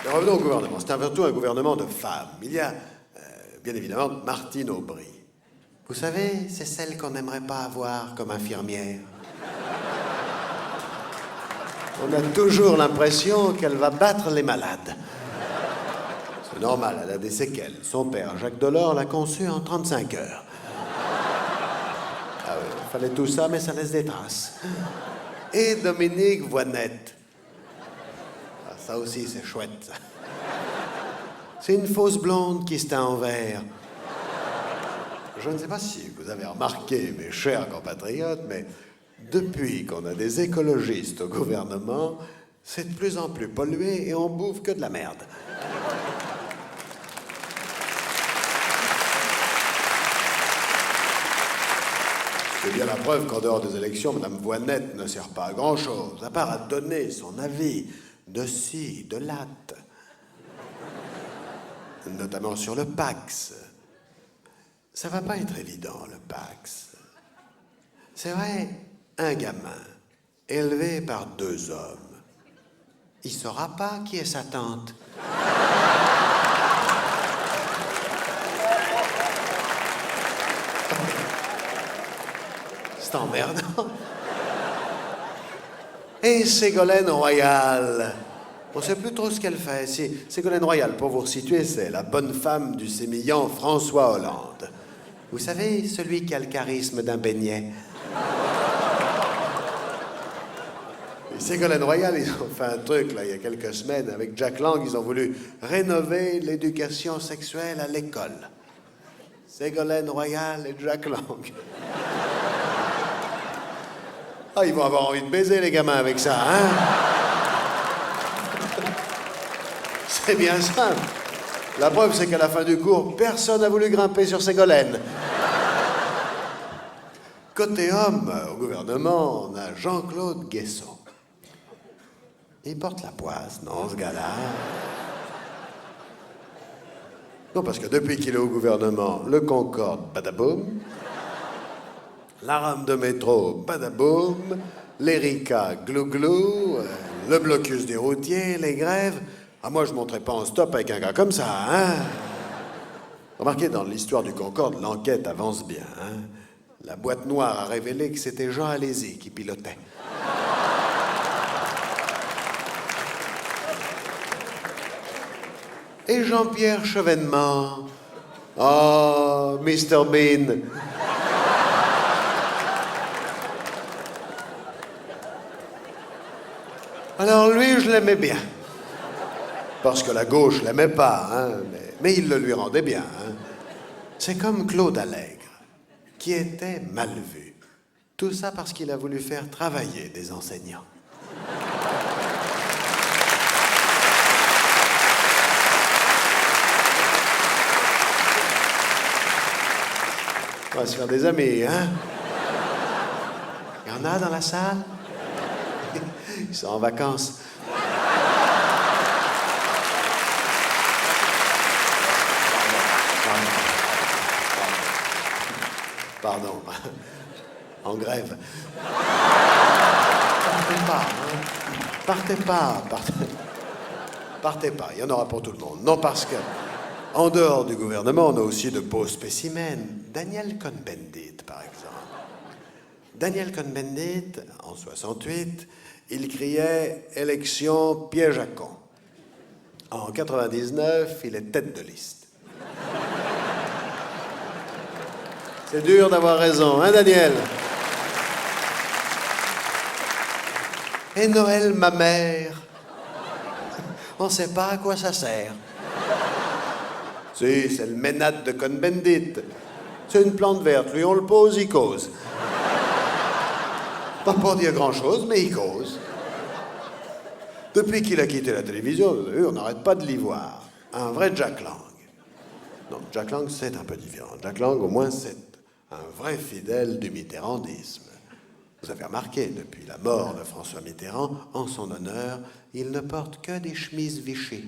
Mais revenons au gouvernement. C'est avant tout un gouvernement de femmes. Il y a, bien évidemment, Martine Aubry. Vous savez, c'est celle qu'on n'aimerait pas avoir comme infirmière. On a toujours l'impression qu'elle va battre les malades. C'est normal, elle a des séquelles. Son père, Jacques Delors, l'a conçue en 35 heures. Ah oui, il fallait tout ça, mais ça laisse des traces. Et Dominique Voynette. Ah, ça aussi, c'est chouette, ça. C'est une fausse blonde qui se teint en vert. Je ne sais pas si vous avez remarqué, mes chers compatriotes, mais depuis qu'on a des écologistes au gouvernement, c'est de plus en plus pollué et on bouffe que de la merde. C'est bien la preuve qu'en dehors des élections, Mme Voynette ne sert pas à grand-chose, à part à donner son avis de ci, de là, notamment sur le Pacs. Ça va pas être évident, le Pacs. C'est vrai, un gamin élevé par 2 hommes, il saura pas qui est sa tante. C'est emmerdant. Et Ségolène Royal, on ne sait plus trop ce qu'elle fait. Ségolène Royal, pour vous resituer, c'est la bonne femme du sémillant François Hollande. Vous savez, celui qui a le charisme d'un beignet. Et Ségolène Royal, ils ont fait un truc, là, il y a quelques semaines, avec Jack Lang, ils ont voulu rénover l'éducation sexuelle à l'école. Ségolène Royal et Jack Lang. Ah, ils vont avoir envie de baiser, les gamins, avec ça, hein? C'est bien simple. La preuve, c'est qu'à la fin du cours, personne n'a voulu grimper sur Ségolène. Côté homme, au gouvernement, on a Jean-Claude Guesson. Il porte la poisse, non, ce gars-là? Non, parce que depuis qu'il est au gouvernement, le Concorde, badaboum. La rame de métro, badaboum. L'Erika, glou-glou. Le blocus des routiers, les grèves. Ah, moi, je ne monterais pas en stop avec un gars comme ça, hein? Remarquez, dans l'histoire du Concorde, l'enquête avance bien, hein? La boîte noire a révélé que c'était Jean Alési qui pilotait. Et Jean-Pierre Chevènement. Oh, Mr. Bean. Alors lui, je l'aimais bien. Parce que la gauche l'aimait pas, hein, mais il le lui rendait bien. Hein. C'est comme Claude Allègre, qui était mal vu. Tout ça parce qu'il a voulu faire travailler des enseignants. On va se faire des amis, hein? Il y en a dans la salle? Ils sont en vacances. Pardon. En grève. Partez pas, hein? Partez pas, partez pas. Il y en aura pour tout le monde. Non, parce que, en dehors du gouvernement, on a aussi de beaux spécimens. Daniel Cohn-Bendit, par exemple. Daniel Cohn-Bendit, en 68, il criait « Élection piège à con ». En 99, il est tête de liste. C'est dur d'avoir raison, hein, Daniel? Et Noël, ma mère, on ne sait pas à quoi ça sert. Si, c'est le ménade de Cohn-Bendit. C'est une plante verte, lui on le pose, il cause. Pas pour dire grand-chose, mais il cause. Depuis qu'il a quitté la télévision, vous avez vu, on n'arrête pas de l'y voir. Un vrai Jack Lang. Non, Jack Lang, c'est un peu différent. Jack Lang, au moins, c'est un vrai fidèle du mitterrandisme. Vous avez remarqué, depuis la mort de François Mitterrand, en son honneur, il ne porte que des chemises Vichy.